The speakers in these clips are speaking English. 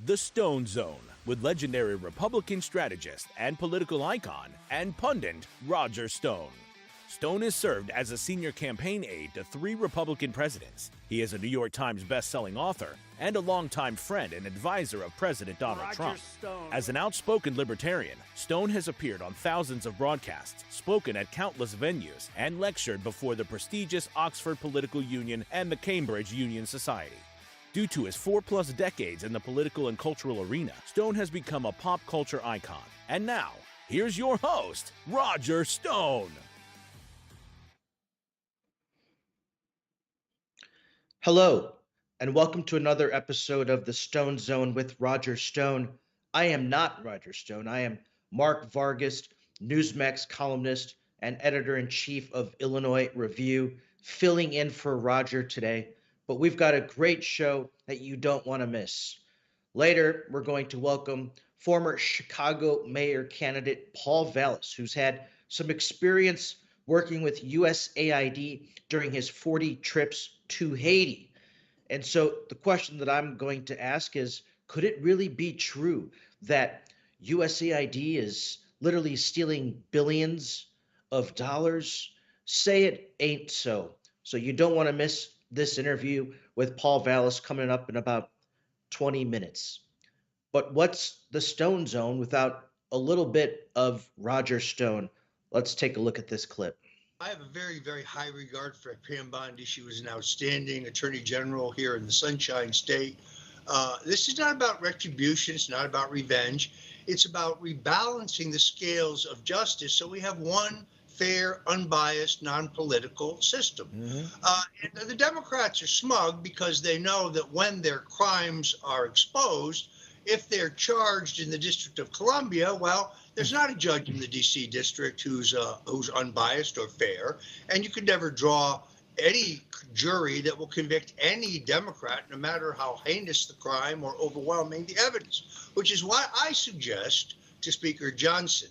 The Stone Zone with legendary Republican strategist and political icon and pundit Roger Stone. Stone has served as a senior campaign aide to 3 Republican presidents. He is a New York Times best-selling author and a longtime friend and advisor of President Donald Trump. As an outspoken libertarian, Stone has appeared on thousands of broadcasts, spoken at countless venues, and lectured before the prestigious Oxford Political Union and the Cambridge Union Society. Due to his 4+ decades in the political and cultural arena, Stone has become a pop culture icon. And now, here's your host, Roger Stone. Hello, and welcome to another episode of the Stone Zone with Roger Stone. I am not Roger Stone. I am Mark Vargas, Newsmax columnist and editor-in-chief of Illinois Review, filling in for Roger today. But we've got a great show that you don't want to miss. Later, we're going to welcome former Chicago mayor candidate Paul Vallas, who's had some experience working with USAID during his 40 trips to Haiti. And so the question that I'm going to ask is, could it really be true that USAID is literally stealing billions of dollars? Say it ain't so. So you don't want to miss this interview with Paul Vallas coming up in about 20 minutes. But what's the Stone Zone without a little bit of Roger Stone? Let's take a look at this clip. I have a very, very high regard for Pam Bondi. She was an outstanding attorney general here in the Sunshine State. This is not about retribution. It's not about revenge. It's about rebalancing the scales of justice so we have one fair, unbiased, non-political system. And the Democrats are smug because they know that when their crimes are exposed, if they're charged in the District of Columbia, well, there's not a judge in the D.C. district who's unbiased or fair, and you could never draw any jury that will convict any Democrat, no matter how heinous the crime or overwhelming the evidence, which is why I suggest to Speaker Johnson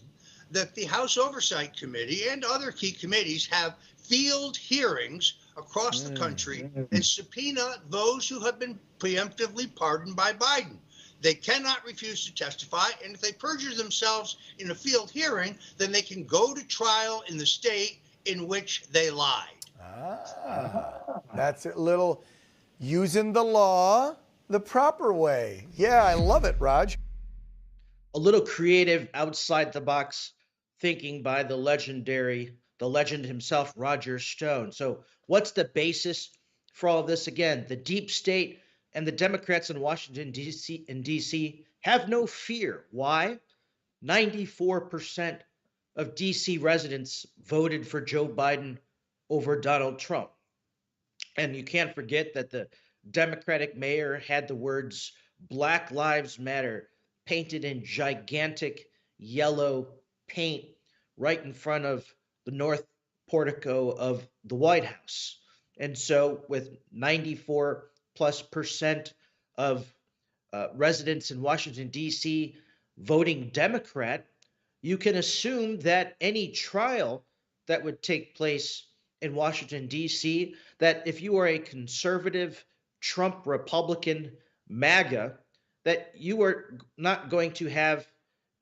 that the House Oversight Committee and other key committees have field hearings across the country and subpoena those who have been preemptively pardoned by Biden. They cannot refuse to testify, and if they perjure themselves in a field hearing, then they can go to trial in the state in which they lied. That's a little using the law the proper way. Yeah, I love it, Raj. A little creative, outside-the-box thinking by the legend himself, Roger Stone. So what's the basis for all of this? Again, the deep state and the Democrats in Washington, D.C. have no fear. Why? 94% of D.C. residents voted for Joe Biden over Donald Trump. And you can't forget that the Democratic mayor had the words Black Lives Matter painted in gigantic yellow paint right in front of the north portico of the White House. And so with 94+% of residents in Washington, D.C. voting Democrat, you can assume that any trial that would take place in Washington, D.C., that if you are a conservative Trump Republican MAGA, that you are not going to have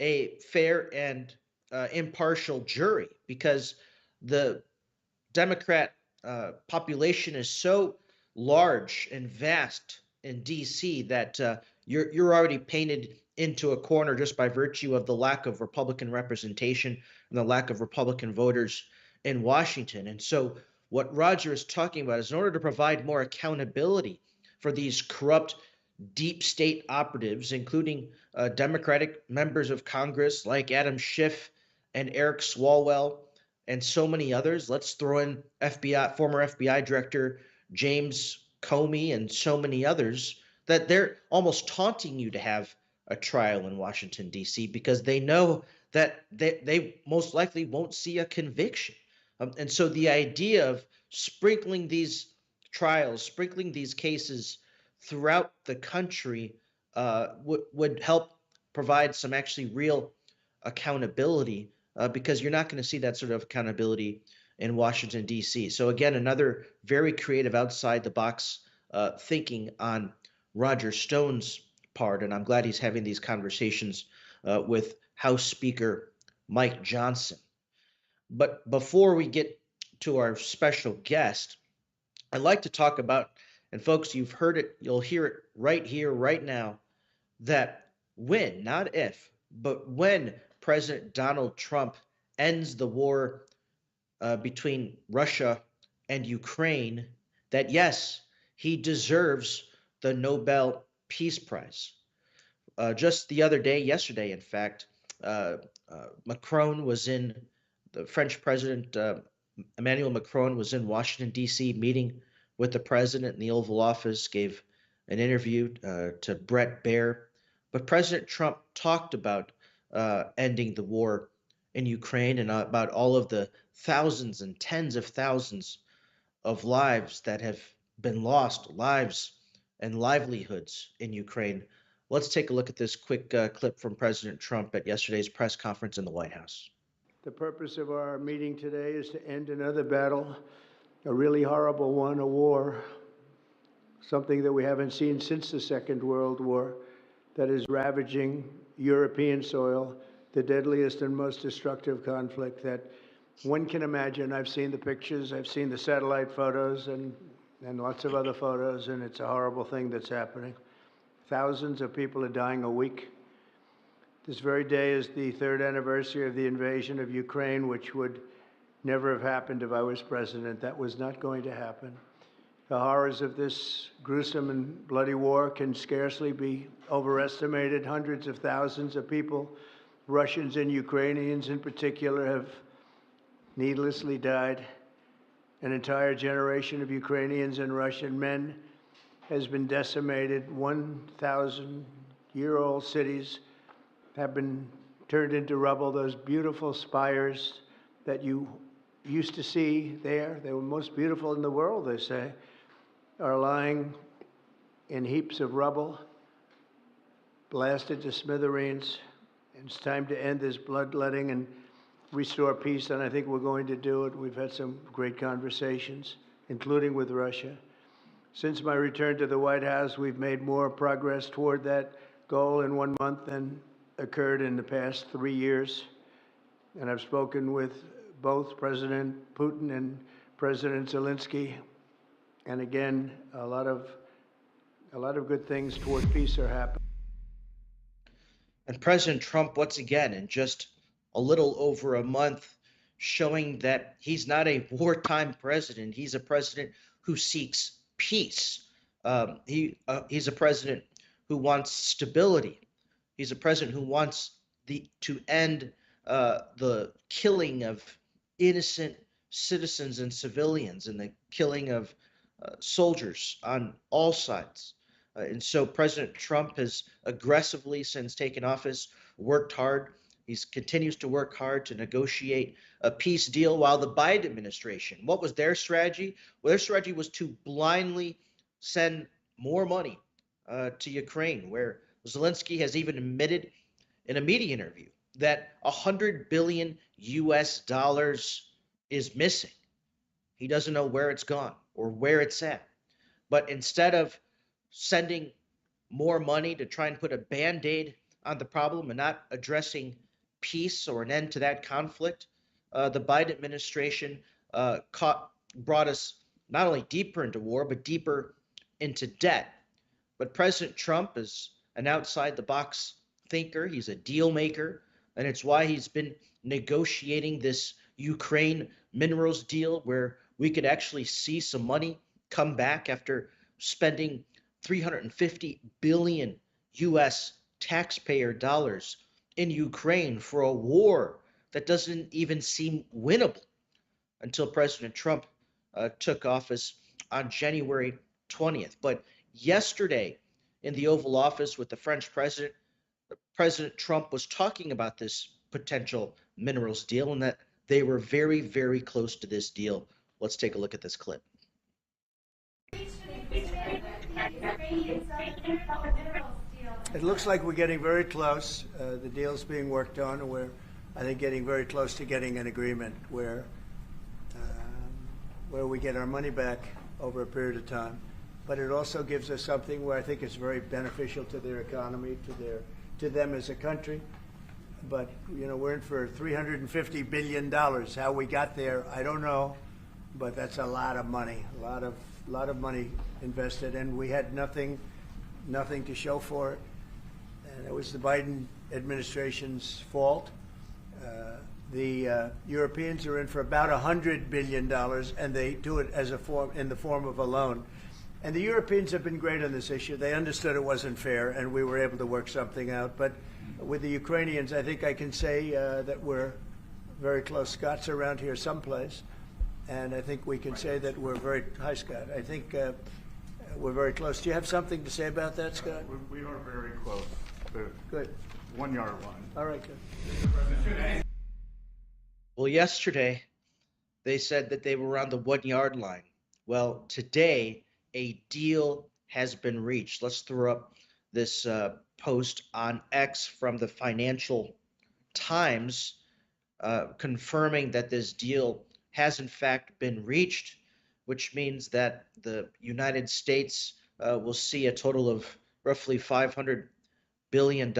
a fair and impartial jury, because the Democrat population is so large and vast in D.C. that you're already painted into a corner just by virtue of the lack of Republican representation and the lack of Republican voters in Washington. And so what Roger is talking about is, in order to provide more accountability for these corrupt deep state operatives, including Democratic members of Congress like Adam Schiff and Eric Swalwell and so many others. Let's throw in former FBI Director James Comey and so many others, that they're almost taunting you to have a trial in Washington, D.C., because they know that they most likely won't see a conviction. And so the idea of sprinkling these trials, sprinkling these cases throughout the country would help provide some actually real accountability, because you're not going to see that sort of accountability in Washington, D.C. So again, another very creative outside the box thinking on Roger Stone's part, and I'm glad he's having these conversations with House Speaker Mike Johnson. But before we get to our special guest, I'd like to talk about, and folks, you've heard it, you'll hear it right here, right now, that when, not if, but when President Donald Trump ends the war between Russia and Ukraine, that yes, he deserves the Nobel Peace Prize. Just the other day, yesterday, in fact, Macron was in, the French President Emmanuel Macron was in Washington, D.C., meeting with the president in the Oval Office, gave an interview to Brett Baer. But President Trump talked about ending the war in Ukraine and about all of the thousands and tens of thousands of lives that have been lost, lives and livelihoods in Ukraine. Let's take a look at this quick clip from President Trump at yesterday's press conference in the White House. The purpose of our meeting today is to end another battle, a really horrible one, a war, something that we haven't seen since the Second World War, that is ravaging European soil, the deadliest and most destructive conflict that one can imagine. I've seen the pictures, I've seen the satellite photos and lots of other photos, and it's a horrible thing that's happening. Thousands of people are dying a week. This very day is the third anniversary of the invasion of Ukraine, which would never have happened if I was president. That was not going to happen. The horrors of this gruesome and bloody war can scarcely be overestimated. Hundreds of thousands of people, Russians and Ukrainians in particular, have needlessly died. An entire generation of Ukrainians and Russian men has been decimated. 1,000-year-old cities have been turned into rubble. Those beautiful spires that you used to see there, they were most beautiful in the world, they say, are lying in heaps of rubble, blasted to smithereens. It's time to end this bloodletting and restore peace, and I think we're going to do it. We've had some great conversations, including with Russia. Since my return to the White House, we've made more progress toward that goal in 1 month than occurred in the past 3 years. And I've spoken with both President Putin and President Zelensky. And again, a lot of good things toward peace are happening. And President Trump, once again, in just a little over a month, showing that he's not a wartime president. He's a president who seeks peace. He's a president who wants stability. He's a president who wants to end the killing of innocent citizens and civilians and the killing of soldiers on all sides. And so President Trump has aggressively, since taking office, worked hard. He continues to work hard to negotiate a peace deal, while the Biden administration, what was their strategy? Well, their strategy was to blindly send more money to Ukraine, where Zelensky has even admitted in a media interview that $100 billion is missing. He doesn't know where it's gone or where it's at. But instead of sending more money to try and put a Band-Aid on the problem and not addressing peace or an end to that conflict, the Biden administration brought us not only deeper into war, but deeper into debt. But President Trump is an outside-the-box thinker. He's a deal maker, and it's why he's been negotiating this Ukraine minerals deal, where we could actually see some money come back after spending $350 billion U.S. taxpayer dollars in Ukraine for a war that doesn't even seem winnable until President Trump took office on January 20th. But yesterday in the Oval Office with the French president, President Trump was talking about this potential minerals deal and that they were very, very close to this deal. Let's take a look at this clip. It looks like we're getting very close. The deal's being worked on, and we're, I think, getting very close to getting an agreement where we get our money back over a period of time. but it also gives us something where I think it's very beneficial to their economy, to them as a country. But we're in for $350 billion. How we got there, I don't know, but that's a lot of money, a lot of money invested, and we had nothing to show for it. And it was the Biden administration's fault. The Europeans are in for about $100 billion, and they do it in the form of a loan. And the Europeans have been great on this issue. They understood it wasn't fair, and we were able to work something out. But with the Ukrainians, I think I can say that we're very close. Scott's around here someplace, and I think we can say that we're very, hi Scott, I think we're very close. Do you have something to say about that, Scott? We are very close. The Good. 1 yard line. All right, good. Well, yesterday they said that they were on the 1 yard line. Well, today a deal has been reached. Let's throw up this post on X from the Financial Times confirming that this deal has in fact been reached, which means that the United States will see a total of roughly $500 billion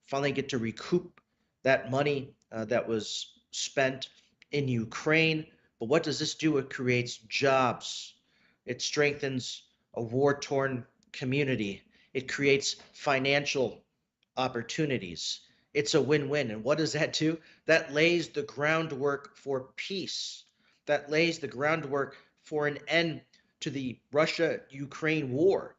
finally get to recoup that money that was spent in Ukraine. But what does this do? It creates jobs. It strengthens a war-torn community. It creates financial opportunities. It's a win-win. And what does that do? That lays the groundwork for peace. That lays the groundwork for an end to the Russia-Ukraine war.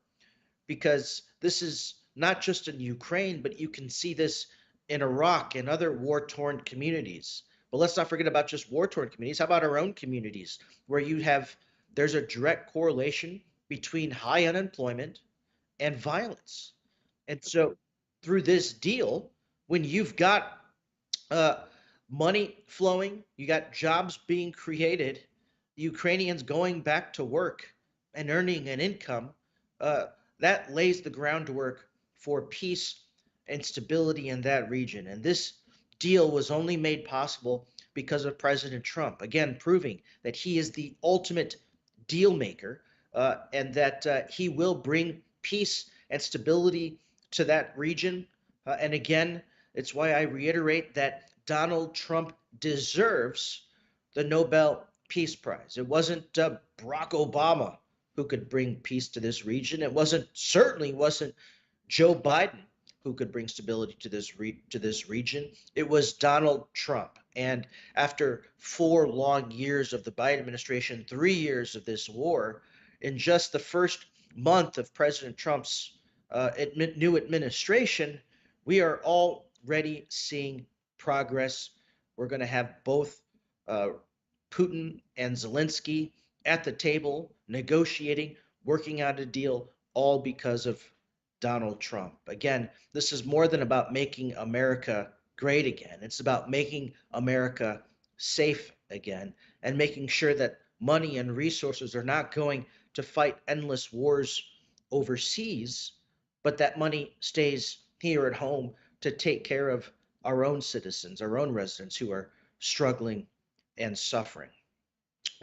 Because this is not just in Ukraine, but you can see this in Iraq and other war-torn communities. But let's not forget about just war-torn communities. How about our own communities where there's a direct correlation between high unemployment and violence. And so through this deal, when you've got money flowing, you got jobs being created, Ukrainians going back to work and earning an income, that lays the groundwork for peace and stability in that region. And this deal was only made possible because of President Trump, again, proving that he is the ultimate deal maker and that he will bring peace and stability to that region. And again, it's why I reiterate that Donald Trump deserves the Nobel Peace Prize. It wasn't Barack Obama who could bring peace to this region. It certainly wasn't Joe Biden who could bring stability to this region. It was Donald Trump. And after 4 long years of the Biden administration, 3 years of this war, in just the first month of President Trump's new administration, we are already seeing progress. We're going to have both Putin and Zelensky at the table negotiating, working out a deal, all because of Donald Trump. Again, this is more than about making America great again. It's about making America safe again and making sure that money and resources are not going to fight endless wars overseas, but that money stays here at home to take care of our own citizens, our own residents who are struggling and suffering.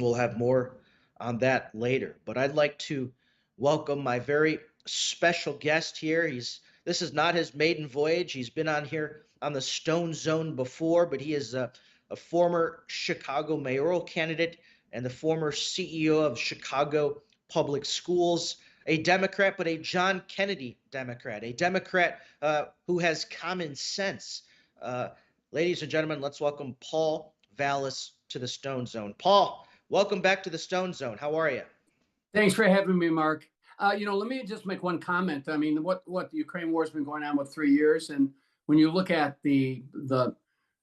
We'll have more on that later, but I'd like to welcome my very special guest here. This is not his maiden voyage. He's been on here on the StoneZONE before, but he is a former Chicago mayoral candidate and the former CEO of Chicago Public Schools, a Democrat, but a John Kennedy Democrat, a Democrat who has common sense. Ladies and gentlemen, let's welcome Paul Vallas to the StoneZONE. Paul, welcome back to the StoneZONE. How are you? Thanks for having me, Mark. Let me just make one comment. I mean, what the Ukraine war has been going on for 3 years, and when you look at the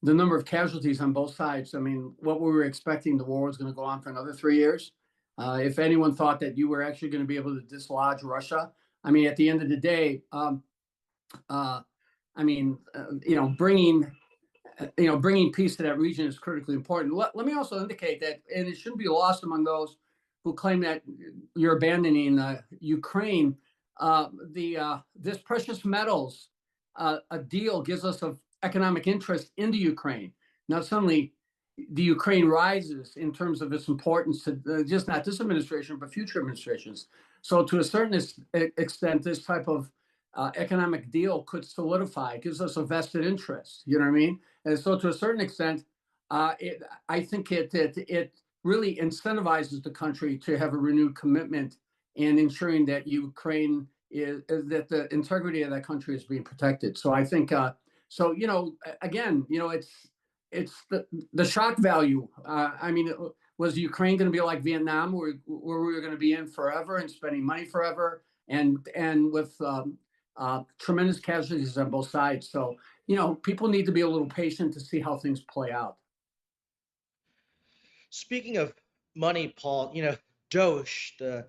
number of casualties on both sides, I mean, what we were expecting, the war was going to go on for another 3 years. If anyone thought that you were actually going to be able to dislodge Russia, I mean, at the end of the day, bringing peace to that region is critically important. Let me also indicate that, and it shouldn't be lost among those who claim that you're abandoning Ukraine. This precious metals a deal gives us of economic interest into Ukraine. Now suddenly, the Ukraine rises in terms of its importance to just not this administration, but future administrations. So to a certain extent, this type of economic deal could solidify, gives us a vested interest. You know what I mean? And so to a certain extent, I think it really incentivizes the country to have a renewed commitment in ensuring that Ukraine is that the integrity of that country is being protected. So I think so. You know, again, you know, it's the shock value. I mean, was Ukraine going to be like Vietnam, where we were going to be in forever and spending money forever, and with tremendous casualties on both sides? So, you know, people need to be a little patient to see how things play out. Speaking of money, Paul, you know, Doge, the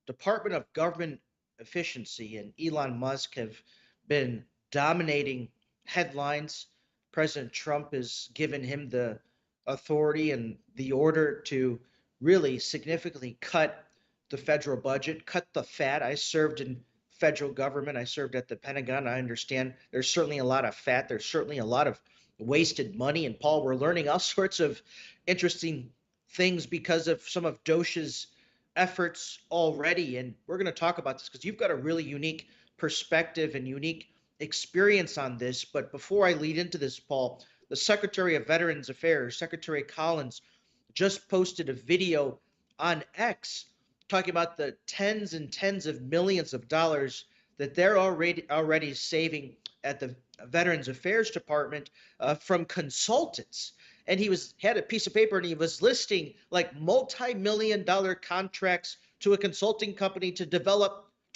Department of Government Efficiency, and Elon Musk have been dominating headlines. President Trump has given him the authority and the order to really significantly cut the federal budget, cut the fat. I served in federal government. I served at the Pentagon. I understand there's certainly a lot of fat. There's certainly a lot of wasted money. And Paul, we're learning all sorts of interesting things because of some of Doge's efforts already. And we're going to talk about this because you've got a really unique perspective and unique experience on this. But before I lead into this, Paul, the Secretary of Veterans Affairs, Secretary Collins, just posted a video on X talking about the tens and tens of millions of dollars that they're already saving at the Veterans Affairs Department from consultants. And he had a piece of paper and he was listing like multi-million-dollar contracts to a consulting company to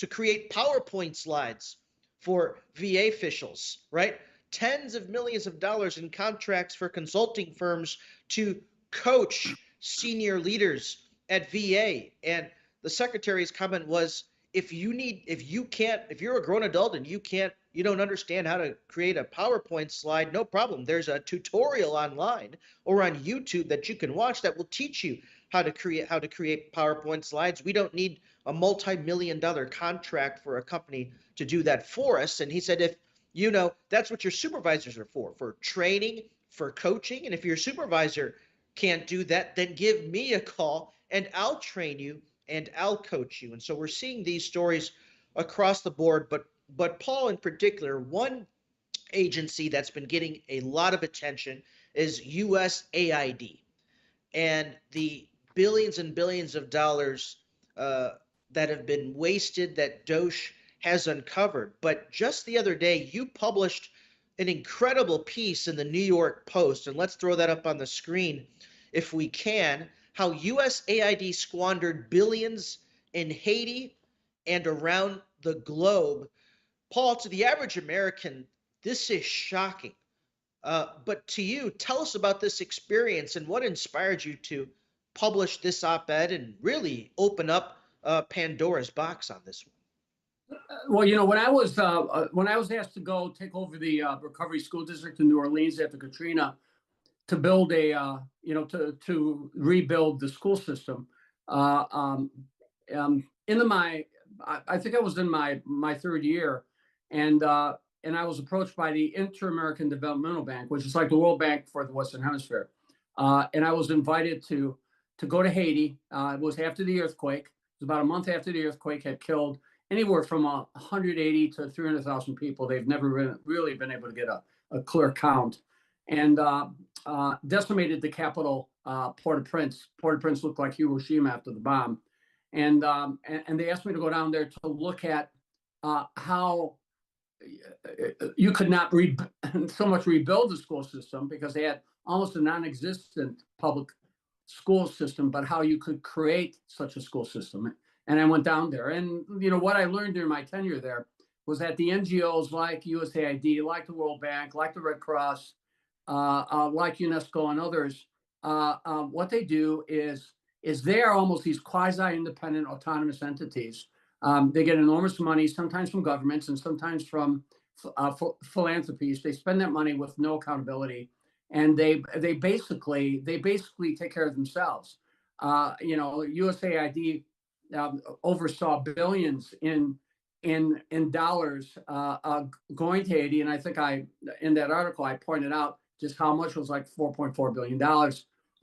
create PowerPoint slides for VA officials, right? Tens of millions of dollars in contracts for consulting firms to coach senior leaders at VA. And the secretary's comment was, if you're a grown adult and you don't understand how to create a PowerPoint slide, no problem. There's a tutorial online or on YouTube that you can watch that will teach you how to create PowerPoint slides. We don't need a multi-million-dollar contract for a company to do that for us. And he said, if that's what your supervisors are for training, for coaching. And if your supervisor can't do that, then give me a call and I'll train you and I'll coach you. And so we're seeing these stories across the board, but Paul in particular, one agency that's been getting a lot of attention is USAID and the billions and billions of dollars that have been wasted that Doge has uncovered. But just the other day, you published an incredible piece in the New York Post, and let's throw that up on the screen if we can, how USAID squandered billions in Haiti and around the globe. Paul, to the average American, this is shocking. But to you, tell us about this experience and what inspired you to publish this op-ed and really open up Pandora's box on this one. Well, you know, when I was asked to go take over the Recovery School District in New Orleans after Katrina to build to rebuild the school system, I think I was in my third year, and I was approached by the Inter-American Developmental Bank, which is like the World Bank for the Western Hemisphere, and I was invited to go to Haiti. It was after the earthquake. It was about a month after the earthquake had killed anywhere from 180 to 300,000 people. They've never really been able to get a clear count, and decimated the capital, Port-au-Prince. Port-au-Prince looked like Hiroshima after the bomb, and they asked me to go down there to look at how you could not so much rebuild the school system because they had almost a non-existent public school system, but how you could create such a school system. And I went down there, and what I learned during my tenure there was that the NGOs like USAID, like the World Bank, like the Red Cross, like UNESCO and others, what they do is they are almost these quasi-independent autonomous entities. They get enormous money, sometimes from governments and sometimes from philanthropies. They spend that money with no accountability, and they basically take care of themselves. USAID oversaw billions in dollars going to Haiti, and I think in that article I pointed out just how much was like $4.4 billion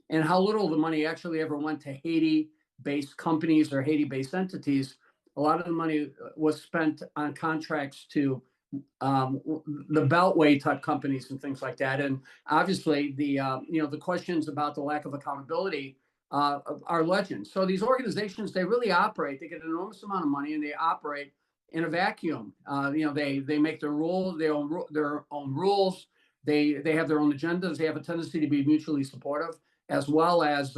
and how little of the money actually ever went to Haiti-based companies or Haiti-based entities. A lot of the money was spent on contracts to the Beltway type companies and things like that. And obviously, the questions about the lack of accountability are legend. So these organizations, they really operate. They get an enormous amount of money, and they operate in a vacuum. They make their rules, their own rules. They have their own agendas. They have a tendency to be mutually supportive, as well as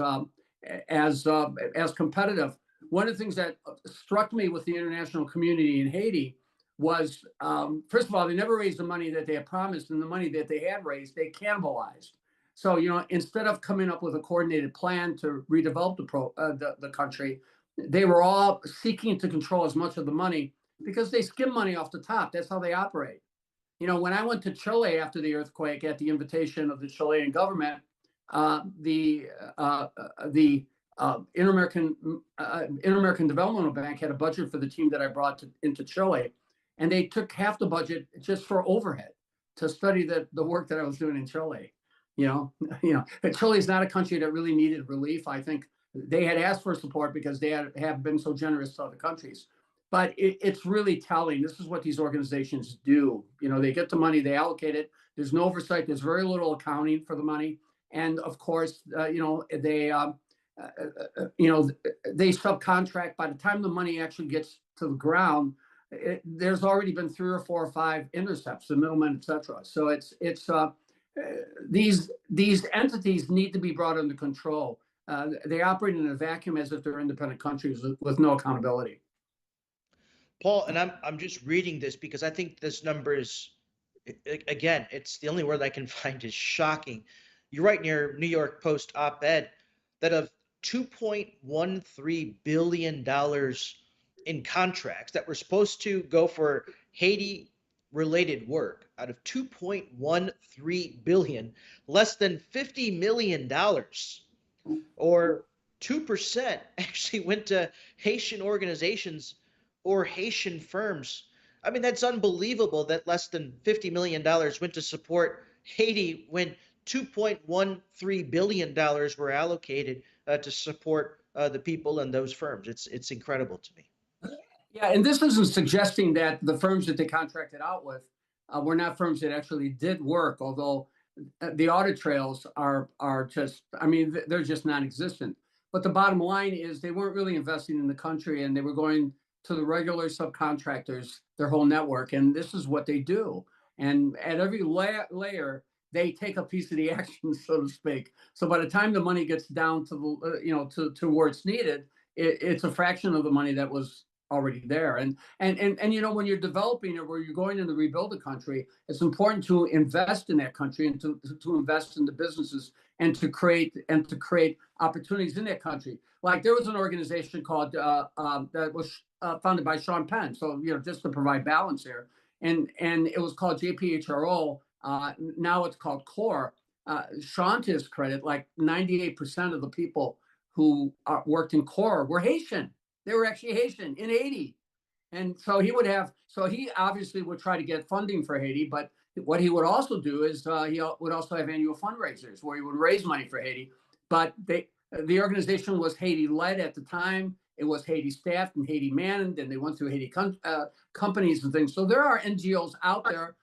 competitive. One of the things that struck me with the international community in Haiti was, first of all, they never raised the money that they had promised, and the money that they had raised, they cannibalized. So, instead of coming up with a coordinated plan to redevelop the country, they were all seeking to control as much of the money because they skim money off the top. That's how they operate. When I went to Chile after the earthquake at the invitation of the Chilean government, the Inter-American Development Bank had a budget for the team that I brought into Chile, and they took half the budget just for overhead to study the work that I was doing in Chile. Chile is not a country that really needed relief. I think they had asked for support because they have been so generous to other countries. But it's really telling. This is what these organizations do. They get the money, they allocate it. There's no oversight. There's very little accounting for the money, and of course, they subcontract. By the time the money actually gets to the ground, there's already been 3 or 4 or 5 intercepts, the middlemen, etc. So these entities need to be brought under control. They operate in a vacuum as if they're independent countries with no accountability. Paul, and I'm just reading this because I think this number is, again, it's the only word I can find is shocking. You write in your New York Post op-ed that of $2.13 billion in contracts that were supposed to go for Haiti-related work, out of $2.13 billion, less than $50 million, or 2%, actually went to Haitian organizations or Haitian firms. I mean, that's unbelievable that less than $50 million went to support Haiti when $2.13 billion were allocated to support the people and those firms. It's incredible to me. Yeah, and this isn't suggesting that the firms that they contracted out with were not firms that actually did work, although the audit trails are just, they're just non-existent. But the bottom line is they weren't really investing in the country, and they were going to the regular subcontractors, their whole network, and this is what they do. And at every layer, they take a piece of the action, so to speak. So by the time the money gets down to the, to where it's needed, it's a fraction of the money that was already there. And when you're developing it, where you're going in to rebuild a country, it's important to invest in that country and to invest in the businesses and to create opportunities in that country. Like there was an organization called that was founded by Sean Penn. So just to provide balance here, and it was called JPHRO. Now it's called CORE. Sean, to his credit, like 98% of the people who worked in CORE were Haitian. They were actually Haitian in Haiti. And so he obviously would try to get funding for Haiti, but what he would also do is he would also have annual fundraisers where he would raise money for Haiti. But the organization was Haiti-led at the time. It was Haiti staffed and Haiti manned, and they went through Haiti companies and things. So there are NGOs out there,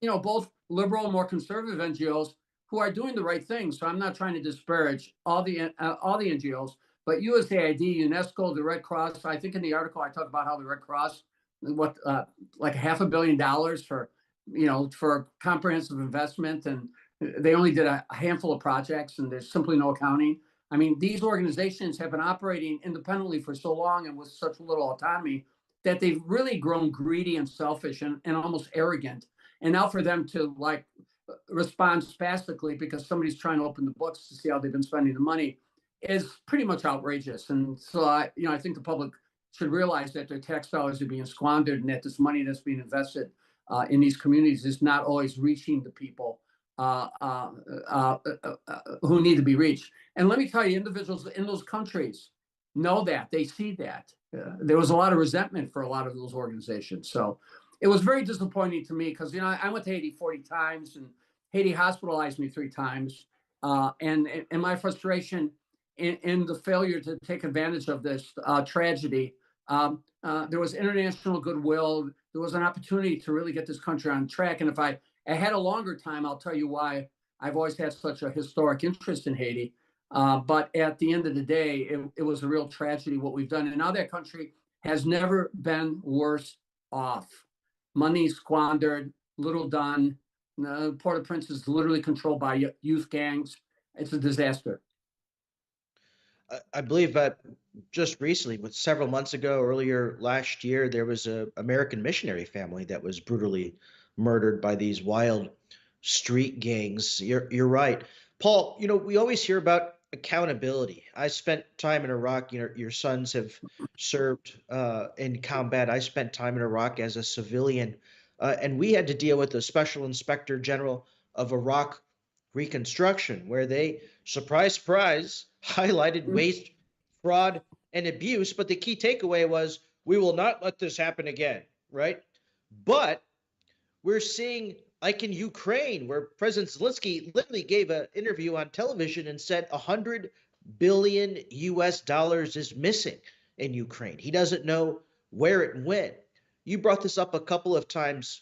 both liberal and more conservative NGOs who are doing the right thing. So I'm not trying to disparage all the NGOs. But USAID, UNESCO, the Red Cross, I think in the article I talk about how the Red Cross, like $500 million for comprehensive investment, and they only did a handful of projects, and there's simply no accounting. I mean, these organizations have been operating independently for so long and with such little autonomy that they've really grown greedy and selfish and almost arrogant. And now for them to respond spastically because somebody's trying to open the books to see how they've been spending the money is pretty much outrageous. And so I think the public should realize that their tax dollars are being squandered, and that this money that's being invested in these communities is not always reaching the people who need to be reached. And let me tell you, individuals in those countries know that, they see that. There was a lot of resentment for a lot of those organizations. So it was very disappointing to me because, I went to Haiti 40 times, and Haiti hospitalized me 3 times. and my frustration in the failure to take advantage of this tragedy. There was international goodwill. There was an opportunity to really get this country on track. And if I had a longer time, I'll tell you why I've always had such a historic interest in Haiti. But at the end of the day, it was a real tragedy what we've done. And now that country has never been worse off. Money squandered, little done. Port-au-Prince is literally controlled by youth gangs. It's a disaster. I believe that just recently, with several months ago, earlier last year, there was a American missionary family that was brutally murdered by these wild street gangs. You're right, Paul. We always hear about accountability. I spent time in Iraq. Your sons have served in combat. I spent time in Iraq as a civilian, and we had to deal with the Special Inspector General of Iraq Reconstruction, where they, surprise, surprise, highlighted waste, fraud, and abuse. But the key takeaway was, we will not let this happen again, right? But we're seeing, like in Ukraine, where President Zelensky literally gave an interview on television and said $100 billion is missing in Ukraine. He doesn't know where it went. You brought this up a couple of times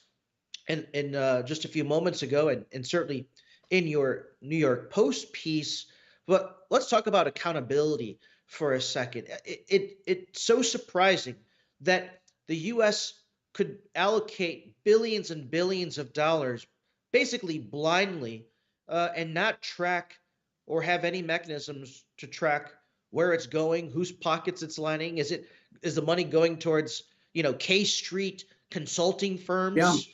in just a few moments ago, and certainly in your New York Post piece. But let's talk about accountability for a second. It's so surprising that the U.S. could allocate billions and billions of dollars basically blindly and not track or have any mechanisms to track where it's going, whose pockets it's lining. Is the money going towards, K Street consulting firms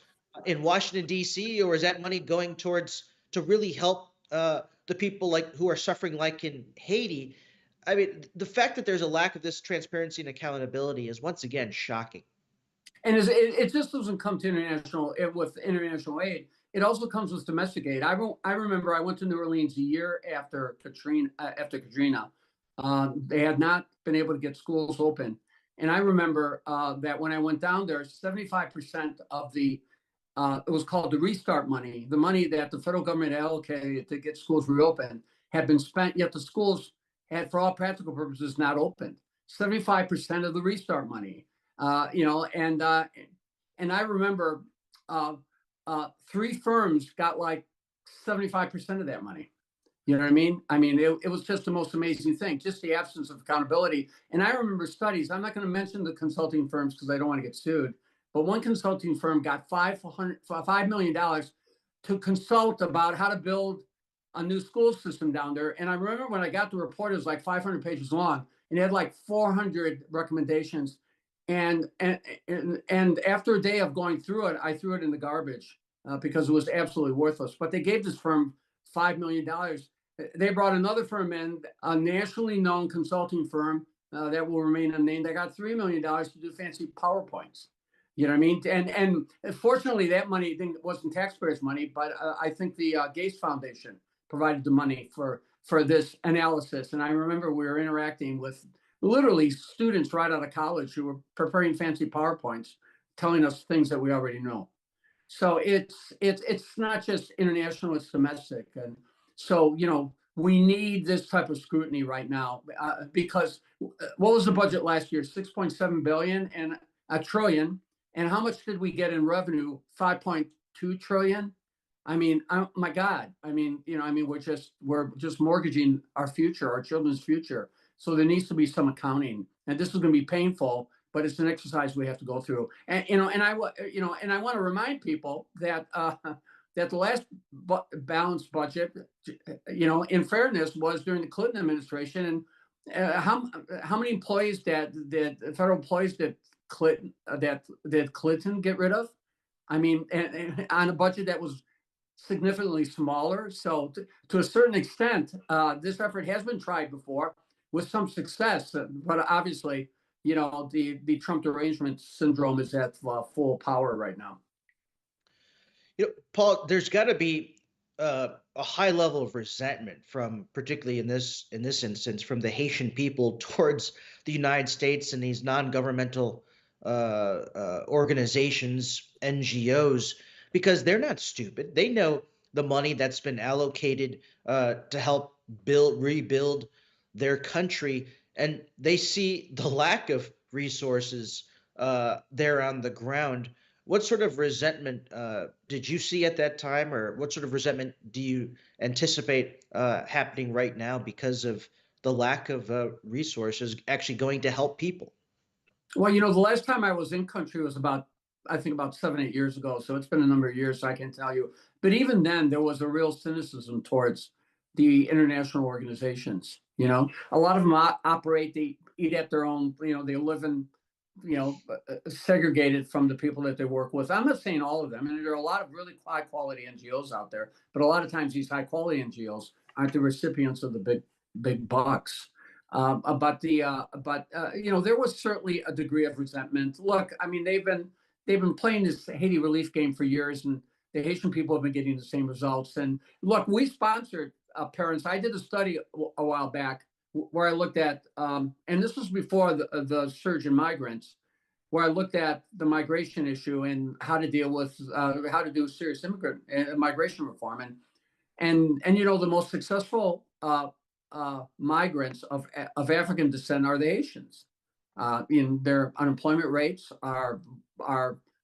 in Washington, D.C., or is that money going towards to really help the people who are suffering, like in Haiti? I mean, the fact that there's a lack of this transparency and accountability is once again shocking. And it just doesn't come to with international aid. It also comes with domestic aid. I remember I went to New Orleans a year after Katrina. They had not been able to get schools open. And I remember that when I went down there, 75% of the it was called the restart money, the money that the federal government allocated to get schools reopened, had been spent, yet the schools had, for all practical purposes, not opened. 75% of the restart money, and I remember 3 firms got like 75% of that money. You know what I mean? I mean, it was just the most amazing thing, just the absence of accountability. And I remember studies, I'm not going to mention the consulting firms because I don't want to get sued, but one consulting firm got $5 million to consult about how to build a new school system down there. And I remember when I got the report, it was like 500 pages long, and it had like 400 recommendations. And after a day of going through it, I threw it in the garbage because it was absolutely worthless. But they gave this firm $5 million. They brought another firm in, a nationally known consulting firm that will remain unnamed. They got $3 million to do fancy PowerPoints. You know what I mean? And fortunately, that money wasn't taxpayers' money, but I think the Gates Foundation provided the money for this analysis. And I remember we were interacting with literally students right out of college who were preparing fancy PowerPoints, telling us things that we already know. So it's not just international, it's domestic. And so, we need this type of scrutiny right now because what was the budget last year? 6.7 billion and a trillion. And how much did we get in revenue? 5.2 trillion. I mean, my God. I mean, we're just mortgaging our future, our children's future. So there needs to be some accounting, and this is going to be painful, but it's an exercise we have to go through. And I want to remind people that that the last balanced budget, in fairness, was during the Clinton administration. And how many employees that federal employees that Clinton get rid of? I mean, and on a budget that was significantly smaller. So to a certain extent, this effort has been tried before with some success, but obviously, the Trump derangement syndrome is at full power right now. Paul, there's got to be a high level of resentment from, particularly in this instance, from the Haitian people towards the United States and these non-governmental organizations, NGOs, because they're not stupid. They know the money that's been allocated to help rebuild their country, and they see the lack of resources there on the ground. What sort of resentment did you see at that time, or what sort of resentment do you anticipate happening right now because of the lack of resources actually going to help people? Well, the last time I was in country was I think about 7, 8 years ago. So it's been a number of years, so I can tell you. But even then, there was a real cynicism towards the international organizations. A lot of them operate, they eat at their own, they live in, segregated from the people that they work with. I'm not saying all of them, and there are a lot of really high quality NGOs out there, but a lot of times these high quality NGOs aren't the recipients of the big bucks. There was certainly a degree of resentment. Look, I mean, they've been playing this Haiti relief game for years, and the Haitian people have been getting the same results. And look, we sponsored parents. I did a study a while back where I looked at, and this was before the surge in migrants, where I looked at the migration issue and how to deal with how to do serious immigrant migration reform. And the most successful migrants of African descent are the Haitians. Their unemployment rates are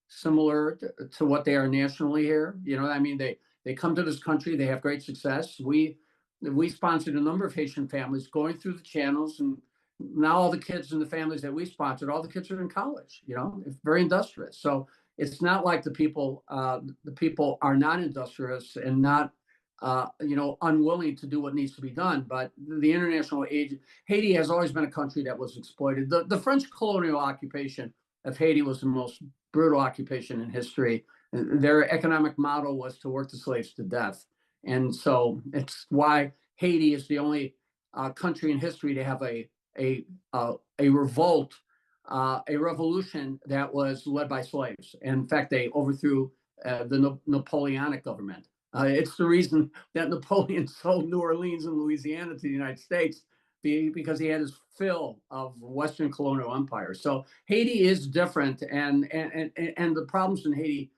similar to what they are nationally here. I mean, they come to this country, they have great success. We sponsored a number of Haitian families going through the channels, and now all the kids in the families that we sponsored, all the kids are in college. It's very industrious. So it's not like the people are not industrious and not unwilling to do what needs to be done. But the international aid, Haiti has always been a country that was exploited. The French colonial occupation of Haiti was the most brutal occupation in history. Their economic model was to work the slaves to death. And so it's why Haiti is the only country in history to have a revolt, a revolution that was led by slaves. And in fact, they overthrew the Napoleonic government. It's the reason that Napoleon sold New Orleans and Louisiana to the United States, because he had his fill of Western colonial empire. So Haiti is different, and the problems in Haiti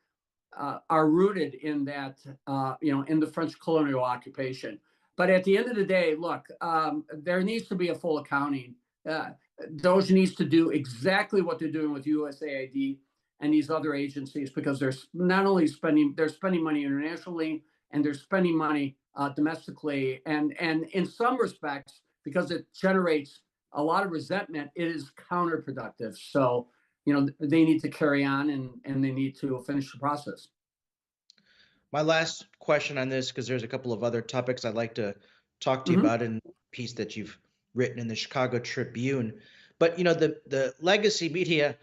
are rooted in that, in the French colonial occupation. But at the end of the day, look, there needs to be a full accounting. DOGE needs to do exactly what they're doing with USAID and these other agencies, because they're not only spending money internationally, and they're spending money domestically, and in some respects, because it generates a lot of resentment, it is counterproductive. So they need to carry on, and they need to finish the process. My last question on this, because there's a couple of other topics I'd like to talk to you about in the piece that you've written in the Chicago Tribune. But the legacy media,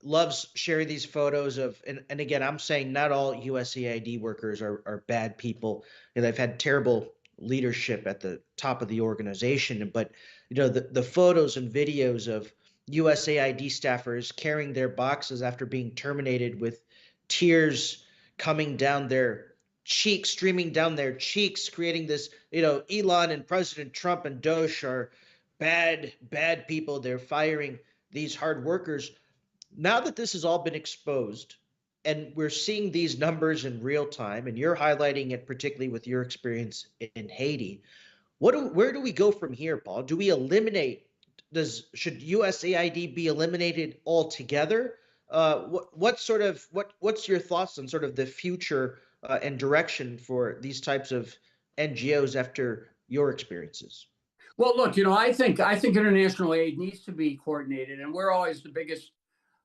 loves sharing these photos of, and again, I'm saying not all USAID workers are bad people. They've had terrible leadership at the top of the organization, but the photos and videos of USAID staffers carrying their boxes after being terminated, with tears coming down their cheeks, streaming down their cheeks, creating this, Elon and President Trump and DOGE are bad people. They're firing these hard workers. Now that this has all been exposed, and we're seeing these numbers in real time, and you're highlighting it particularly with your experience in Haiti, where do we go from here, Paul? Do we eliminate? Should USAID be eliminated altogether? What's your thoughts on sort of the future and direction for these types of NGOs after your experiences? Well, look, I think international aid needs to be coordinated, and we're always the biggest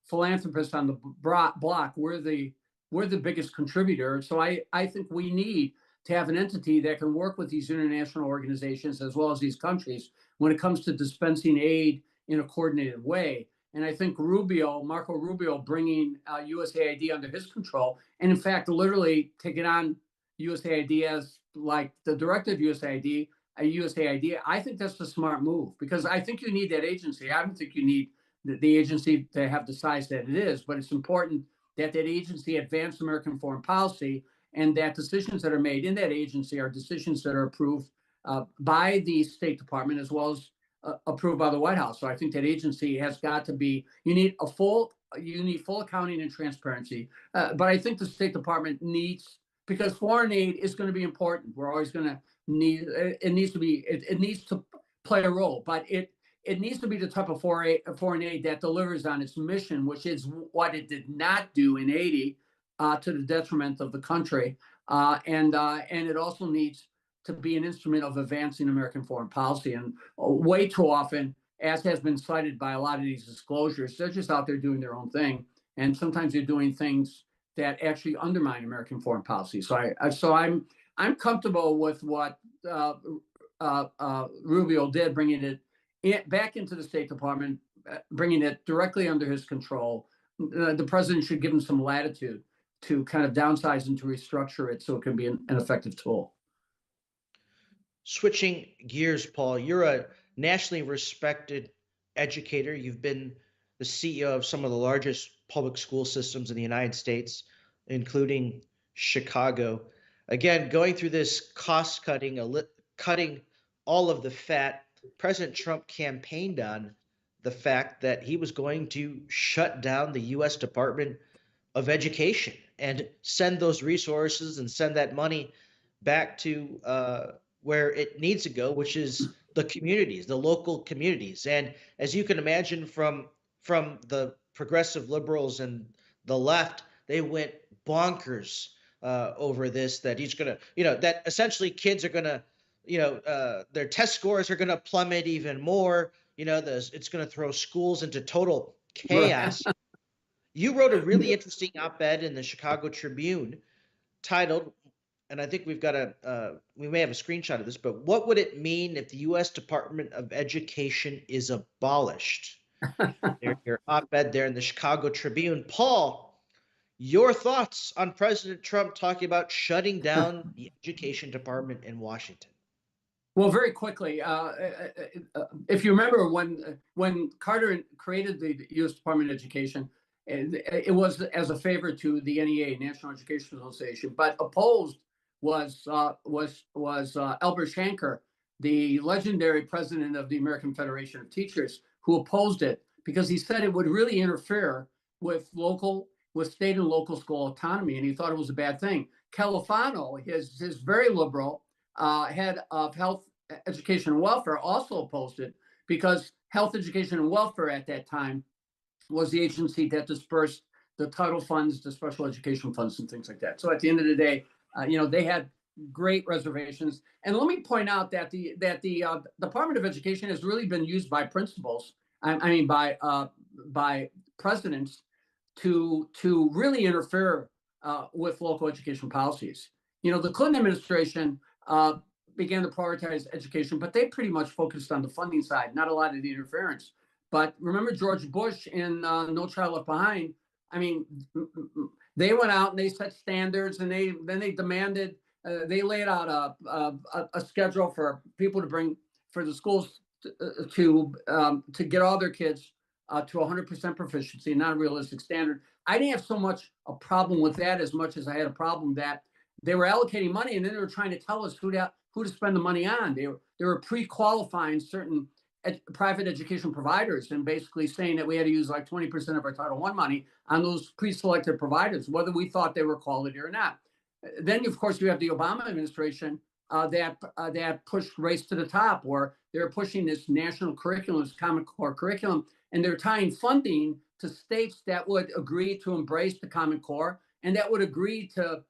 philanthropists on the block. We're the biggest contributor. So I think we need to have an entity that can work with these international organizations as well as these countries when it comes to dispensing aid in a coordinated way. And I think Marco Rubio, bringing USAID under his control, and in fact, literally taking on USAID as like the director of USAID, I think that's a smart move, because I think you need that agency. I don't think you need the agency to have the size that it is, but it's important that agency advance American foreign policy, and that decisions that are made in that agency are decisions that are approved by the State Department as well as approved by the White House. So I think that agency has got to be, you need full accounting and transparency. But I think the State Department needs because foreign aid is going to be important. We're always going to need it. Needs to play a role, but it needs to be the type of foreign aid that delivers on its mission, which is what it did not do in Haiti, to the detriment of the country, and it also needs to be an instrument of advancing American foreign policy. And way too often, as has been cited by a lot of these disclosures, they're just out there doing their own thing, and sometimes they're doing things that actually undermine American foreign policy. So I'm comfortable with what Rubio did, bringing it back into the State Department, bringing it directly under his control. The president should give him some latitude to kind of downsize and to restructure it so it can be an effective tool. Switching gears, Paul, you're a nationally respected educator. You've been the CEO of some of the largest public school systems in the United States, including Chicago. Again, going through this cost cutting, cutting all of the fat, President Trump campaigned on the fact that he was going to shut down the U.S. Department of Education and send those resources and send that money back to where it needs to go, which is the communities, the local communities. And as you can imagine, from the progressive liberals and the left, they went bonkers over this, that he's going to, that essentially kids are going to, their test scores are going to plummet even more. It's going to throw schools into total chaos. Right. You wrote a really interesting op-ed in the Chicago Tribune titled, and I think we may have a screenshot of this, but what would it mean if the U.S. Department of Education is abolished? Your op-ed there in the Chicago Tribune. Paul, your thoughts on President Trump talking about shutting down the education department in Washington? Well, very quickly, if you remember when Carter created the U.S. Department of Education, it was as a favor to the NEA, National Education Association, but opposed was Elbert Shanker, the legendary president of the American Federation of Teachers, who opposed it because he said it would really interfere with state and local school autonomy, and he thought it was a bad thing. Califano, his very liberal head of health, education, and welfare, also opposed it because health, education, and welfare at that time was the agency that dispersed the title funds, the special education funds, and things like that. So at the end of the day, they had great reservations. And let me point out that the Department of Education has really been used by principals, by presidents to really interfere with local education policies. The Clinton administration began to prioritize education, but they pretty much focused on the funding side, not a lot of the interference. But remember George Bush in No Child Left Behind? I mean, they went out and they set standards, and they demanded, they laid out a schedule for people to bring, for the schools to get all their kids to 100% proficiency, not a realistic standard. I didn't have so much a problem with that as much as I had a problem that they were allocating money and then they were trying to tell us who to spend the money on. They were pre-qualifying certain private education providers and basically saying that we had to use like 20% of our Title I money on those pre-selected providers, whether we thought they were quality or not. Then, of course, you have the Obama administration that pushed Race to the Top, where they're pushing this national curriculum, this Common Core curriculum, and they're tying funding to states that would agree to embrace the Common Core and that would agree to,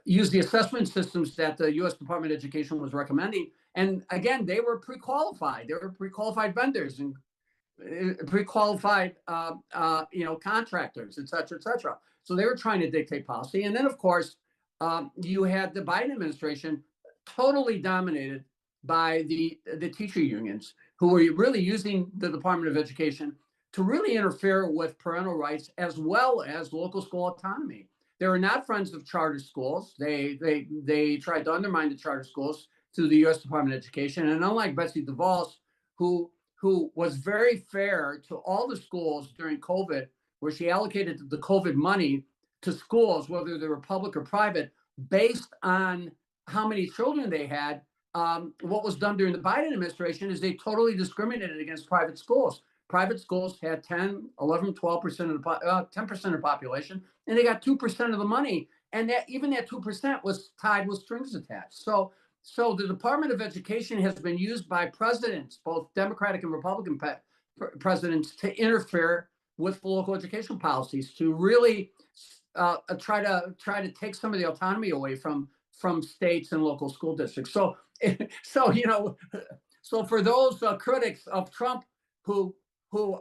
use the assessment systems that the U.S. Department of Education was recommending. And again, they were pre-qualified. They were pre-qualified vendors and pre-qualified, contractors, et cetera, et cetera. So they were trying to dictate policy. And then, of course, you had the Biden administration totally dominated by the teacher unions, who were really using the Department of Education to really interfere with parental rights as well as local school autonomy. They were not friends of charter schools. They tried to undermine the charter schools through the U.S. Department of Education. And unlike Betsy DeVos, who was very fair to all the schools during COVID, where she allocated the COVID money to schools, whether they were public or private, based on how many children they had, what was done during the Biden administration is they totally discriminated against private schools. Private schools had 10, 11, 12% of the 10% of the population, and they got 2% of the money. And that even that 2% was tied with strings attached. So the Department of Education has been used by presidents, both Democratic and Republican presidents, to interfere with local education policies, to really try to take some of the autonomy away from states and local school districts. So so for those critics of Trump who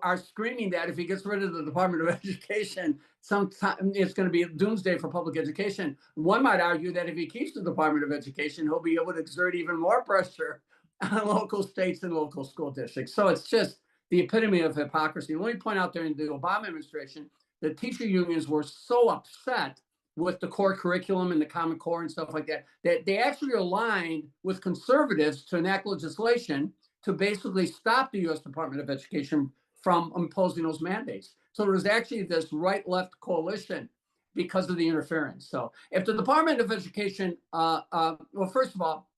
are screaming that if he gets rid of the Department of Education, sometime it's going to be doomsday for public education. One might argue that if he keeps the Department of Education, he'll be able to exert even more pressure on local states and local school districts. So it's just the epitome of hypocrisy. Let me point out, during the Obama administration, the teacher unions were so upset with the core curriculum and the Common Core and stuff like that, that they actually aligned with conservatives to enact legislation to basically stop the U.S. Department of Education from imposing those mandates. So there was actually this right-left coalition because of the interference. So if the Department of Education, well, first of all,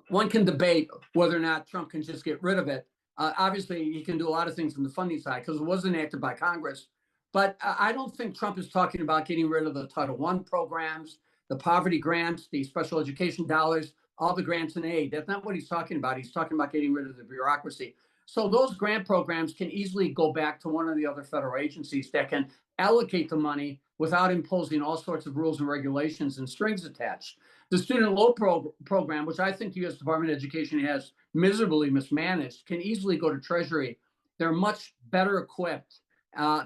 one can debate whether or not Trump can just get rid of it. Obviously, he can do a lot of things on the funding side because it was enacted by Congress. But I don't think Trump is talking about getting rid of the Title I programs, the poverty grants, the special education dollars, all the grants and aid. That's not what he's talking about. He's talking about getting rid of the bureaucracy. So those grant programs can easily go back to one of the other federal agencies that can allocate the money without imposing all sorts of rules and regulations and strings attached. The student loan program, which I think the U.S. Department of Education has miserably mismanaged, can easily go to Treasury. They're much better equipped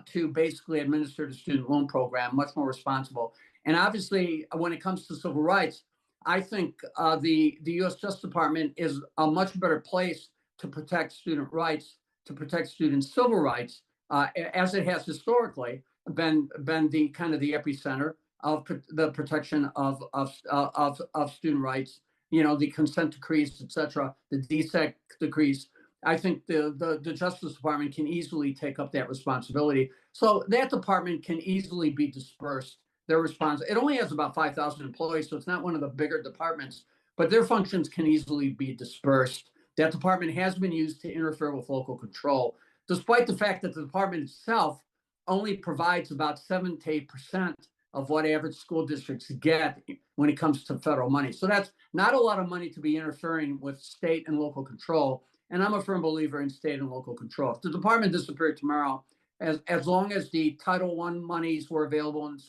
to basically administer the student loan program, much more responsible. And obviously, when it comes to civil rights, I think the U.S. Justice Department is a much better place to protect student rights, to protect student civil rights, as it has historically been the kind of the epicenter of the protection of student rights. You know, the consent decrees, et cetera, the DSEC decrees. I think the Justice Department can easily take up that responsibility. So that department can easily be dispersed. Their response, it only has about 5,000 employees, so it's not one of the bigger departments, but their functions can easily be dispersed. That department has been used to interfere with local control, despite the fact that the department itself only provides about 7 to 8% of what average school districts get when it comes to federal money. So that's not a lot of money to be interfering with state and local control. And I'm a firm believer in state and local control. If the department disappeared tomorrow, as long as the Title I monies were available and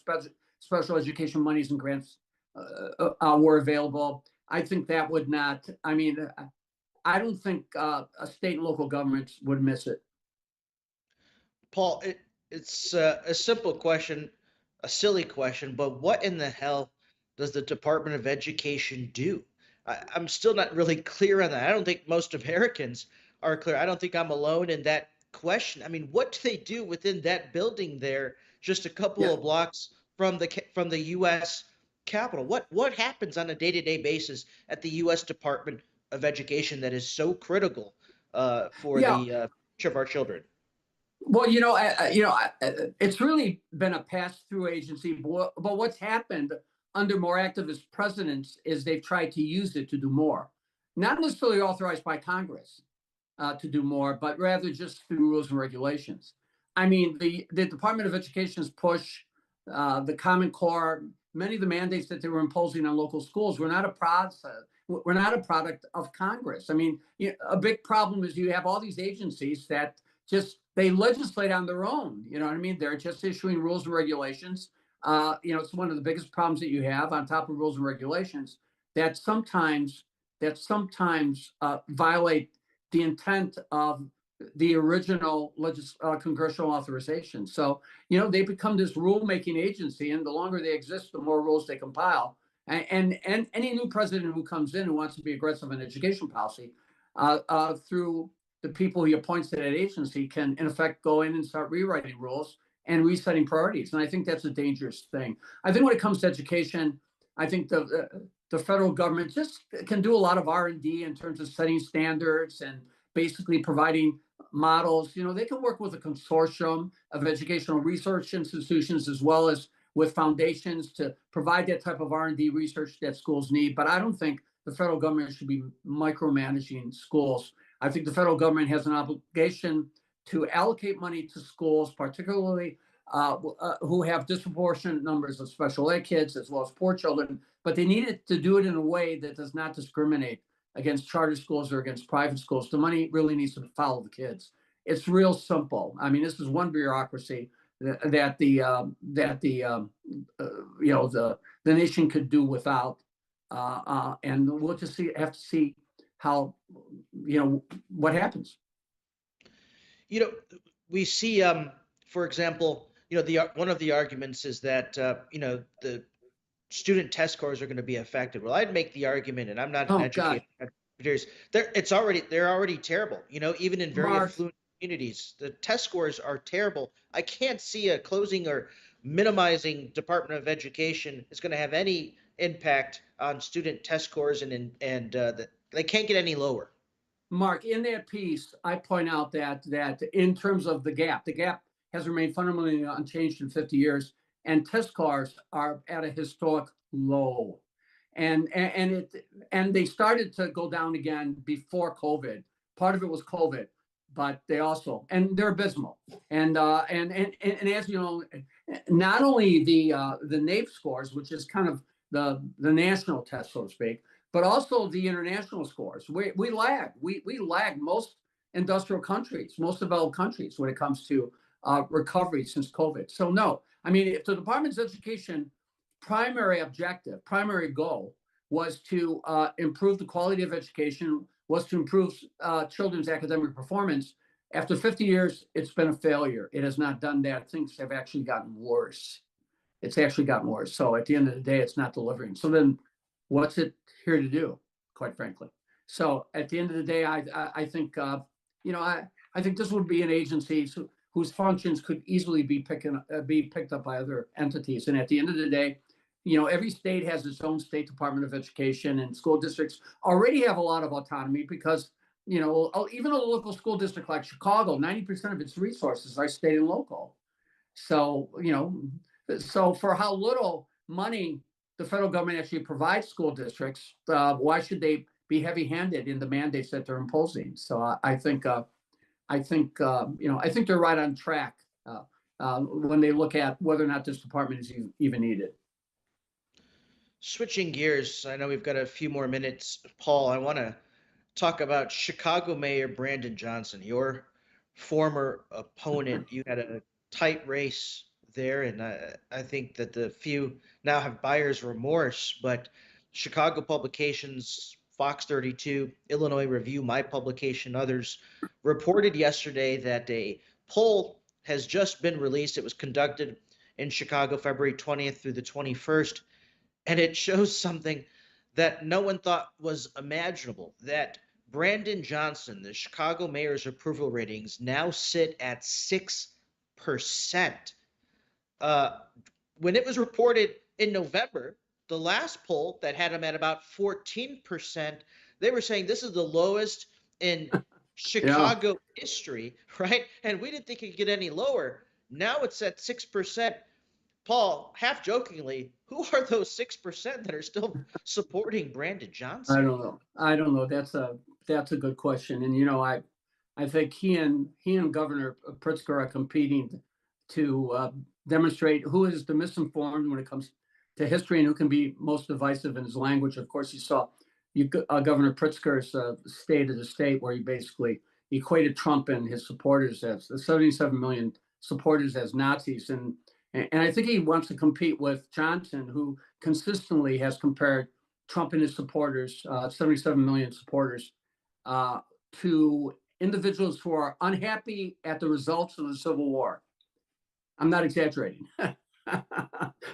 special education monies and grants were available, I think that would not, I mean, I don't think state and local governments would miss it. Paul, it's a simple question, a silly question, but what in the hell does the Department of Education do? I'm still not really clear on that. I don't think most Americans are clear. I don't think I'm alone in that question. I mean, what do they do within that building there, just a couple of blocks from the U.S. Capitol? What happens on a day-to-day basis at the U.S. Department of Education that is so critical for the future of our children? Well, it's really been a pass-through agency. But what's happened under more activist presidents is they've tried to use it to do more, not necessarily authorized by Congress to do more, but rather just through rules and regulations. I mean, the Department of Education's push, the Common Core, many of the mandates that they were imposing on local schools were not a process. We're not a product of Congress. I mean, a big problem is you have all these agencies that they legislate on their own. You know what I mean? They're just issuing rules and regulations. It's one of the biggest problems that you have on top of rules and regulations that sometimes violate the intent of the original congressional authorization. So, they become this rule-making agency, and the longer they exist, the more rules they compile. And any new president who comes in who wants to be aggressive in education policy, through the people he appoints to that agency, can in effect go in and start rewriting rules and resetting priorities. And I think that's a dangerous thing. I think when it comes to education, I think the federal government just can do a lot of R&D in terms of setting standards and basically providing models. They can work with a consortium of educational research institutions as well as with foundations to provide that type of R&D research that schools need. But I don't think the federal government should be micromanaging schools. I think the federal government has an obligation to allocate money to schools, particularly who have disproportionate numbers of special ed kids as well as poor children, but they needed to do it in a way that does not discriminate against charter schools or against private schools. The money really needs to follow the kids. It's real simple. I mean, this is one bureaucracy that the nation could do without, and we'll just have to see how what happens. We see, for example, one of the arguments is that the student test scores are going to be affected. Well, I'd make the argument, and I'm not an educator. They're already terrible. Even in very affluent communities, the test scores are terrible. I can't see a closing or minimizing Department of Education is going to have any impact on student test scores, and they can't get any lower. Mark, in that piece, I point out that in terms of the gap has remained fundamentally unchanged in 50 years, and test scores are at a historic low. And they started to go down again before COVID. Part of it was COVID, but they're abysmal. And as you know, not only the NAEP scores, which is kind of the national test, so to speak, but also the international scores. We lag. We lag most industrial countries, most developed countries when it comes to recovery since COVID. So no, I mean, if the Department's education primary objective, primary goal was to improve the quality of education, was to improve children's academic performance, after 50 years, it's been a failure. It has not done that. Things have actually gotten worse. It's actually gotten worse. So at the end of the day, it's not delivering. So then what's it here to do, quite frankly? So at the end of the day, I think, I think this would be an agency whose functions could easily be picked up by other entities. And at the end of the day, every state has its own state Department of Education, and school districts already have a lot of autonomy because, even a local school district like Chicago, 90% of its resources are state and local. So, so for how little money the federal government actually provides school districts, why should they be heavy-handed in the mandates that they're imposing? So I think they're right on track when they look at whether or not this department is even needed. Switching gears, I know we've got a few more minutes. Paul, I want to talk about Chicago Mayor Brandon Johnson, your former opponent. You had a tight race there, and I think that the few now have buyer's remorse, but Chicago publications, Fox 32, Illinois Review, my publication, others, reported yesterday that a poll has just been released. It was conducted in Chicago February 20th through the 21st, and it shows something that no one thought was imaginable, that Brandon Johnson, the Chicago mayor's approval ratings, now sit at 6%. When it was reported in November, the last poll that had him at about 14%, they were saying this is the lowest in Chicago history, right? And we didn't think it could get any lower. Now it's at 6%. Paul, half jokingly, who are those 6% that are still supporting Brandon Johnson? I don't know. That's a good question. And I think he and Governor Pritzker are competing to demonstrate who is the misinformed when it comes to history and who can be most divisive in his language. Of course, you saw Governor Pritzker's State of the State, where he basically equated Trump and his supporters as 77 million supporters as Nazis. And I think he wants to compete with Johnson, who consistently has compared Trump and his supporters, 77 million supporters, to individuals who are unhappy at the results of the Civil War. I'm not exaggerating.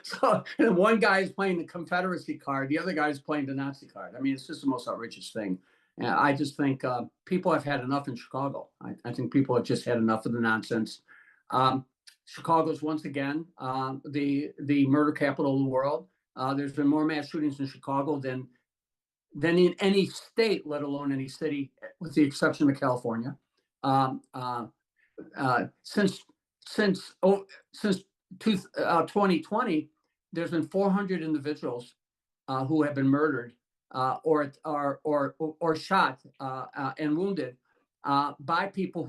So one guy is playing the Confederacy card, the other guy is playing the Nazi card. I mean, it's just the most outrageous thing. And I just think people have had enough in Chicago. I think people have just had enough of the nonsense. Chicago's once again the murder capital of the world. There's been more mass shootings in Chicago than in any state, let alone any city, with the exception of California. Since 2020, there's been 400 individuals who have been murdered or shot and wounded by people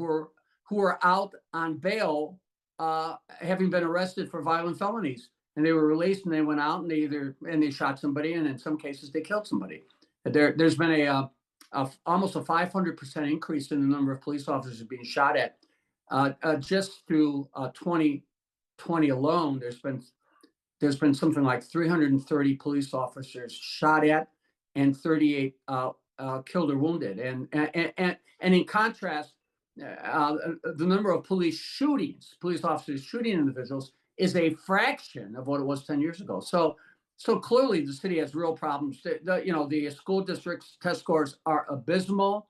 who are out on bail, having been arrested for violent felonies, and they were released and they went out and they shot somebody, and in some cases they killed somebody. There's been almost a 500% increase in the number of police officers being shot at. Just through 2020 alone, there's been something like 330 police officers shot at, and 38 killed or wounded. And in contrast, the number of police officers shooting individuals, is a fraction of what it was 10 years ago. So clearly the city has real problems. The school district's test scores are abysmal.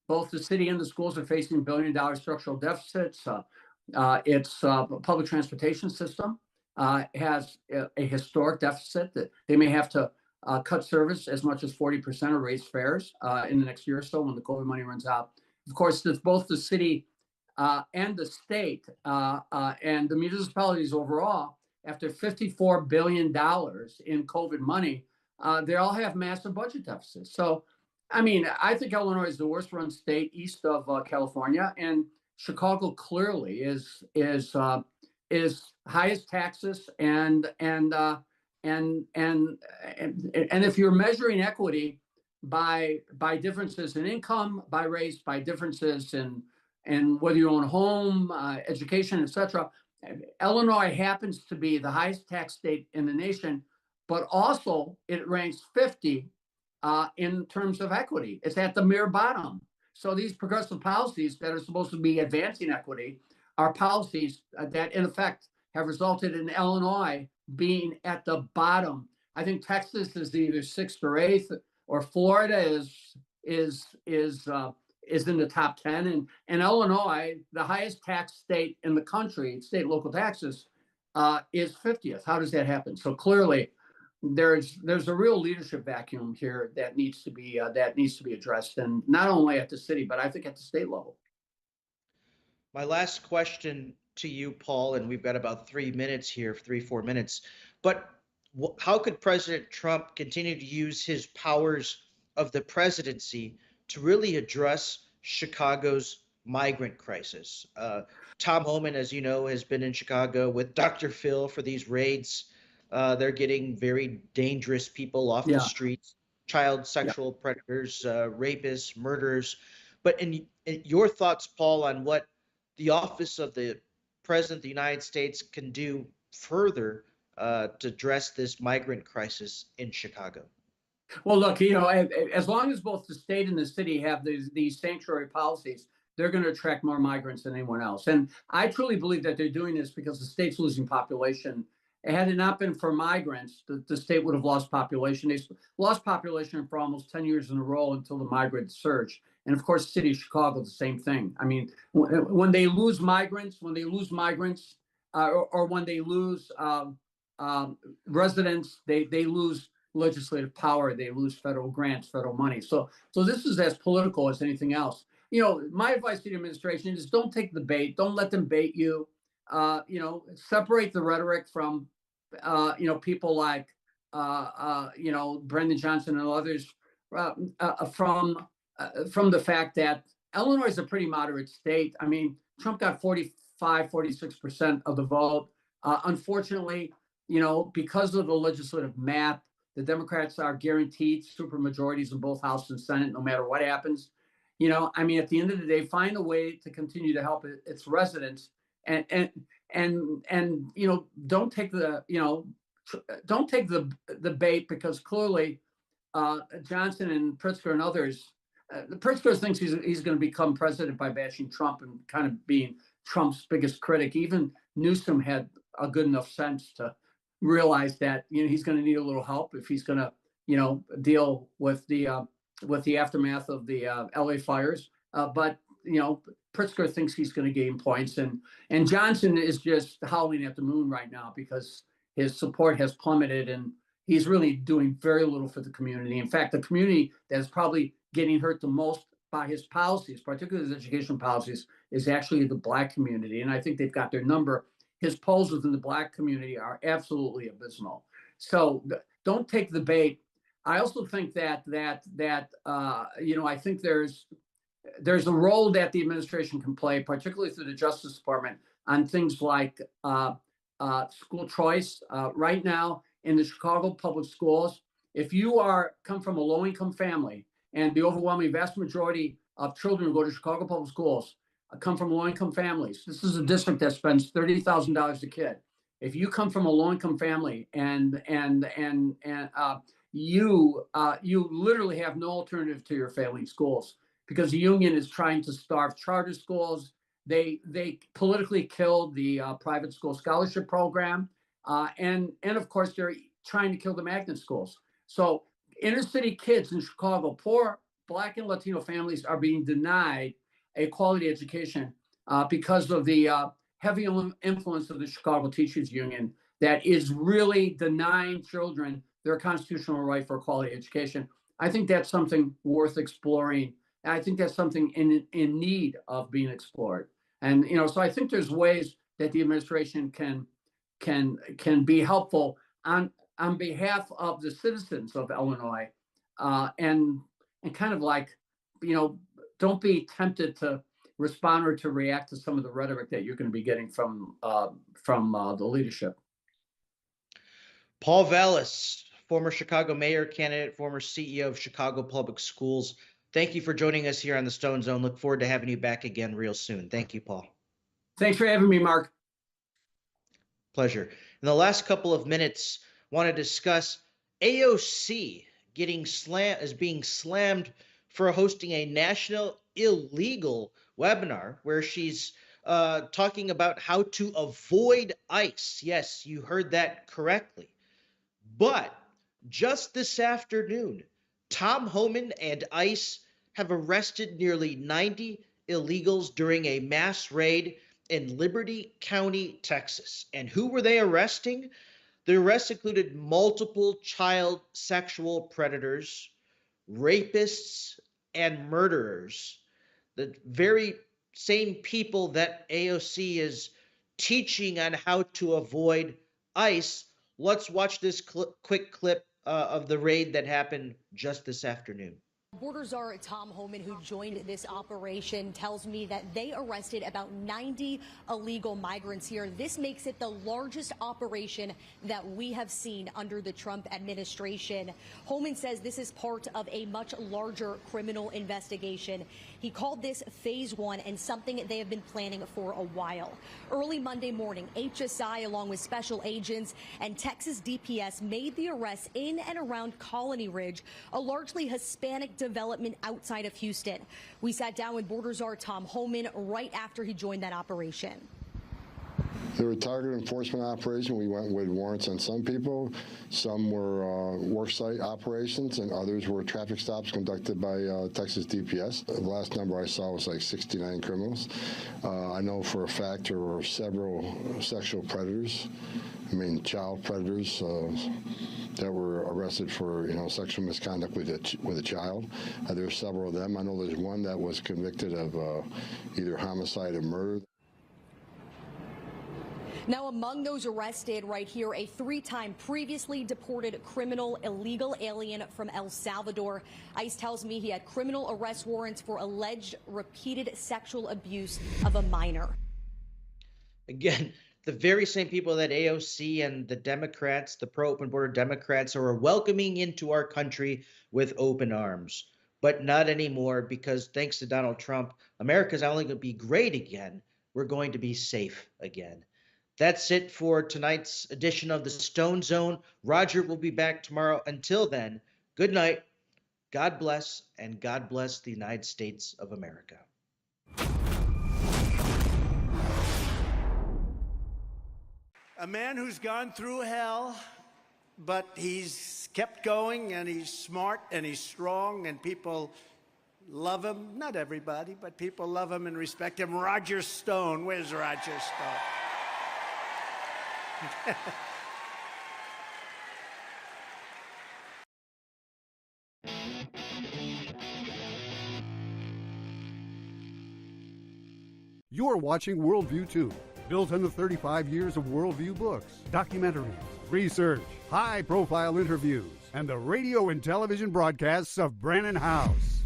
Both the city and the schools are facing billion-dollar structural deficits. Its public transportation system has a historic deficit that they may have to cut service as much as 40% or raise fares in the next year or so when the COVID money runs out. Of course, it's both the city and the state and the municipalities overall, after $54 billion in COVID money, they all have massive budget deficits. So, I mean, I think Illinois is the worst run state east of California, and Chicago clearly is highest taxes and if you're measuring equity by differences in income, by race, by differences in whether you own a home, education, etc., Illinois happens to be the highest tax state in the nation, but also it ranks 50 in terms of equity. It's at the mere bottom. So these progressive policies that are supposed to be advancing equity are policies that, in effect, have resulted in Illinois being at the bottom. I think Texas is either sixth or eighth, or Florida is in the top 10, and Illinois, the highest tax state in the country, state local taxes, is 50th. How does that happen? So clearly, there's a real leadership vacuum here that needs to be addressed, and not only at the city, but I think at the state level. My last question to you, Paul, and we've got about 3 minutes here, 4 minutes, but how could President Trump continue to use his powers of the presidency to really address Chicago's migrant crisis? Tom Homan, as you know, has been in Chicago with Dr. Phil for these raids. They're getting very dangerous people off the streets, child sexual predators, rapists, murderers. But in your thoughts, Paul, on what the office of the President of the United States can do further to address this migrant crisis in Chicago? Well, look, as long as both the state and the city have these sanctuary policies, they're going to attract more migrants than anyone else. And I truly believe that they're doing this because the state's losing population. Had it not been for migrants, the state would have lost population. They lost population for almost 10 years in a row until the migrant surge. And of course, the city of Chicago, the same thing. I mean, when they lose migrants, or when they lose residents, they lose legislative power, they lose federal grants, federal money. So this is as political as anything else. My advice to the administration is don't take the bait. Don't let them bait you. Separate the rhetoric from, people like, Brendan Johnson and others from the fact that Illinois is a pretty moderate state. I mean, Trump got 46% of the vote. Unfortunately, because of the legislative map, the Democrats are guaranteed supermajorities in both House and Senate, no matter what happens. At the end of the day, find a way to continue to help its residents, and don't take the bait, because clearly Johnson and Pritzker and others, Pritzker thinks he's going to become president by bashing Trump and kind of being Trump's biggest critic. Even Newsom had a good enough sense to realize that he's going to need a little help if he's going to deal with the aftermath of the LA fires. But Pritzker thinks he's going to gain points, and Johnson is just howling at the moon right now because his support has plummeted, and he's really doing very little for the community. In fact, the community that's probably getting hurt the most by his policies, particularly his education policies, is actually the Black community. And I think they've got their number. His polls within the Black community are absolutely abysmal. So don't take the bait. I also think that I think there's there's a role that the administration can play, particularly through the Justice Department, on things like school choice. Right now in the Chicago public schools, if you come from a low-income family, and the overwhelming vast majority of children who go to Chicago public schools come from low-income families. This is a district that spends $30,000 a kid. If you come from a low-income family and you literally have no alternative to your failing schools, because the union is trying to starve charter schools. They politically killed the private school scholarship program, and of course they're trying to kill the magnet schools. So inner city kids in Chicago, poor Black and Latino families, are being denied a quality education because of the heavy influence of the Chicago Teachers Union that is really denying children their constitutional right for a quality education. I think that's something worth exploring. And I think that's something in need of being explored. And so I think there's ways that the administration can be helpful on behalf of the citizens of Illinois, and kind of like, don't be tempted to respond or to react to some of the rhetoric that you're going to be getting from the leadership. Paul Vallas, former Chicago mayor candidate, former CEO of Chicago Public Schools. Thank you for joining us here on the Stone Zone. Look forward to having you back again real soon. Thank you, Paul. Thanks for having me, Mark. Pleasure. In the last couple of minutes, I want to discuss AOC being slammed for hosting a national illegal webinar where she's talking about how to avoid ICE. Yes, you heard that correctly. But just this afternoon, Tom Homan and ICE have arrested nearly 90 illegals during a mass raid in Liberty County, Texas. And who were they arresting? The arrests included multiple child sexual predators, rapists, and murderers. The very same people that AOC is teaching on how to avoid ICE. Let's watch this quick clip of the raid that happened just this afternoon. Border Czar Tom Homan, who joined this operation, tells me that they arrested about 90 illegal migrants here. This makes it the largest operation that we have seen under the Trump administration. Homan says this is part of a much larger criminal investigation. He called this phase one and something they have been planning for a while. Early Monday morning, HSI, along with special agents and Texas DPS, made the arrests in and around Colony Ridge, a largely Hispanic development outside of Houston. We sat down with Border Czar Tom Homan right after he joined that operation. They were a target enforcement operation. We went with warrants on some people. Some were worksite operations, and others were traffic stops conducted by Texas DPS. The last number I saw was like 69 criminals. I know for a fact there were several sexual predators, child predators that were arrested for sexual misconduct with a child. There were several of them. I know there's one that was convicted of either homicide or murder. Now, among those arrested right here, a 3-time previously deported criminal illegal alien from El Salvador. ICE tells me he had criminal arrest warrants for alleged repeated sexual abuse of a minor. Again, the very same people that AOC and the Democrats, the pro-open border Democrats, are welcoming into our country with open arms. But not anymore, because thanks to Donald Trump, America's not only going to be great again, we're going to be safe again. That's it for tonight's edition of the Stone Zone. Roger will be back tomorrow. Until then, good night, God bless, and God bless the United States of America. A man who's gone through hell, but he's kept going, and he's smart, and he's strong, and people love him. Not everybody, but people love him and respect him. Roger Stone. Where's Roger Stone? You're watching Worldview 2, built on the 35 years of Worldview books, documentaries, research, high-profile interviews, and the radio and television broadcasts of Brannon House.